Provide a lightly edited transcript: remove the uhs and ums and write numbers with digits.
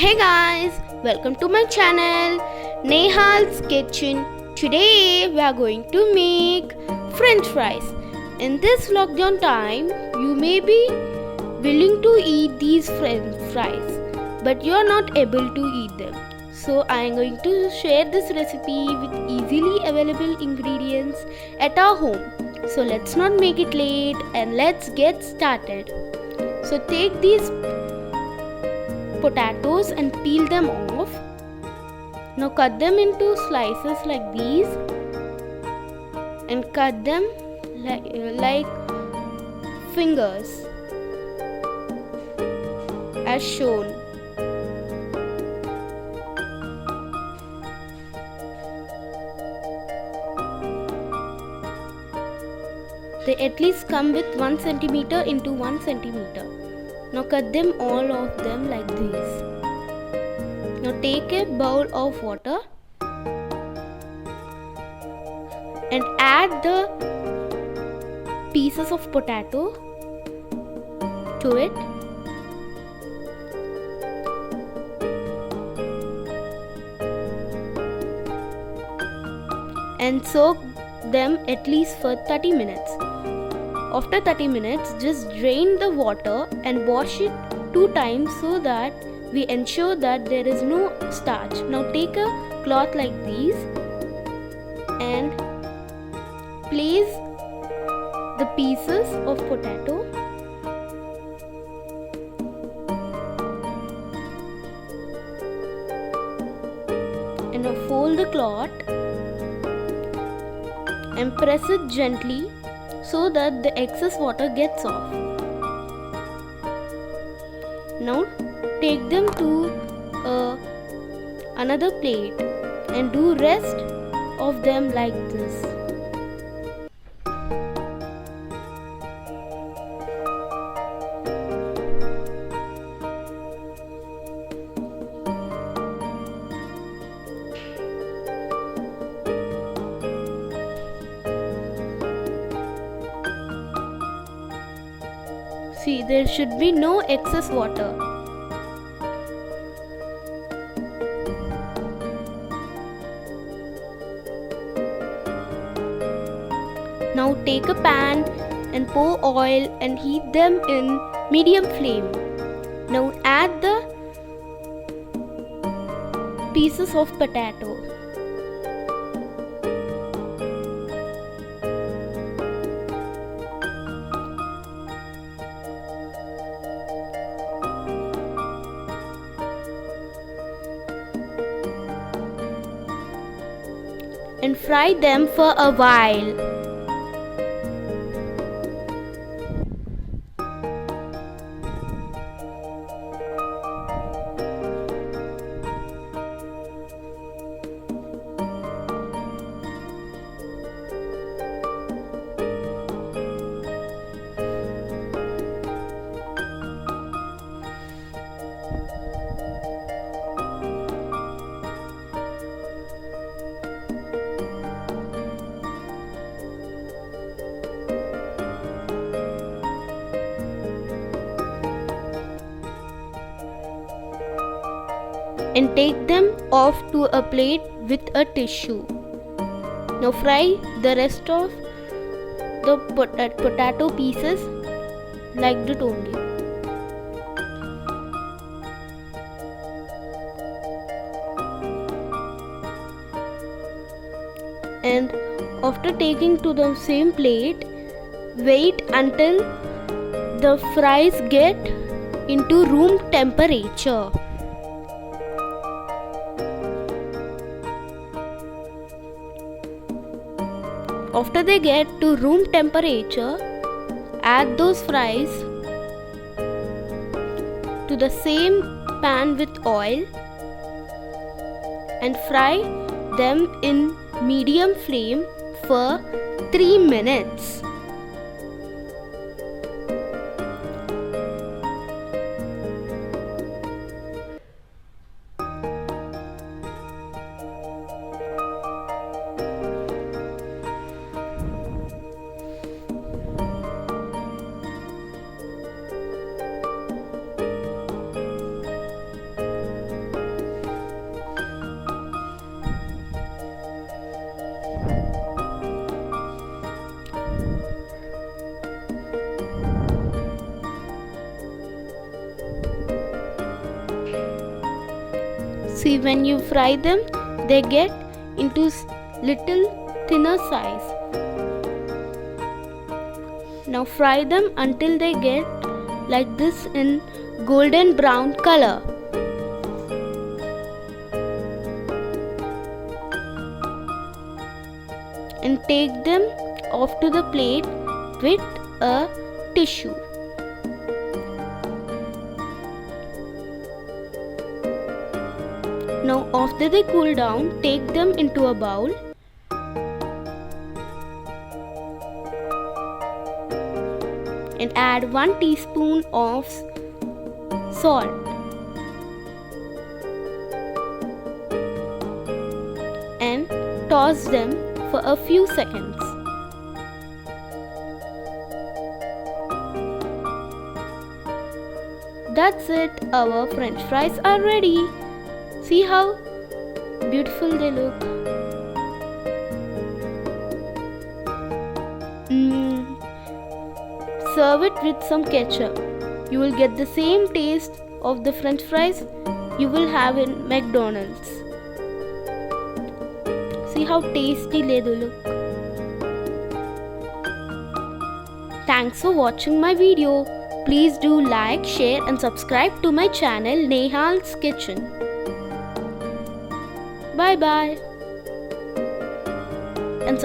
Hey guys, welcome to my channel Nehal's Kitchen. Today we are going to make French fries. In this lockdown time, you may be willing to eat these French fries, but you are not able to eat them. So I am going to share this recipe with easily available ingredients at our home. So let's not make it late and let's get started. So take these potatoes and peel them off. Now cut them into slices like these and cut them like fingers as shown. They at least come with 1 centimeter into 1 centimeter. Now cut them all of them like this. Now take a bowl of water and add the pieces of potato to it. And soak them at least for 30 minutes. After 30 minutes, just drain the water and wash it 2 times so that we ensure that there is no starch. Now take a cloth like these and place the pieces of potato and now fold the cloth and press it gently so that the excess water gets off. Now take them to another plate and do rest of them like this. See, there should be no excess water. Now take a pan and pour oil and heat them in medium flame. Now add the pieces of potato. And fry them for a while. And take them off to a plate with a tissue. Now fry the rest of the potato pieces like that only. And after taking to the same plate, wait until the fries get into room temperature. After they get to room temperature, add those fries to the same pan with oil and fry them in medium flame for 3 minutes. See, when you fry them, they get into little thinner size. Now fry them until they get like this in golden brown color. And take them off to the plate with a tissue. Now after they cool down, take them into a bowl and add 1 teaspoon of salt and toss them for a few seconds. That's it, our French fries are ready. See how beautiful they look. Serve it with some ketchup. You will get the same taste of the French fries you will have in McDonald's. See how tasty they look. Thanks for watching my video. Please do like, share and subscribe to my channel Nehal's Kitchen. Bye bye.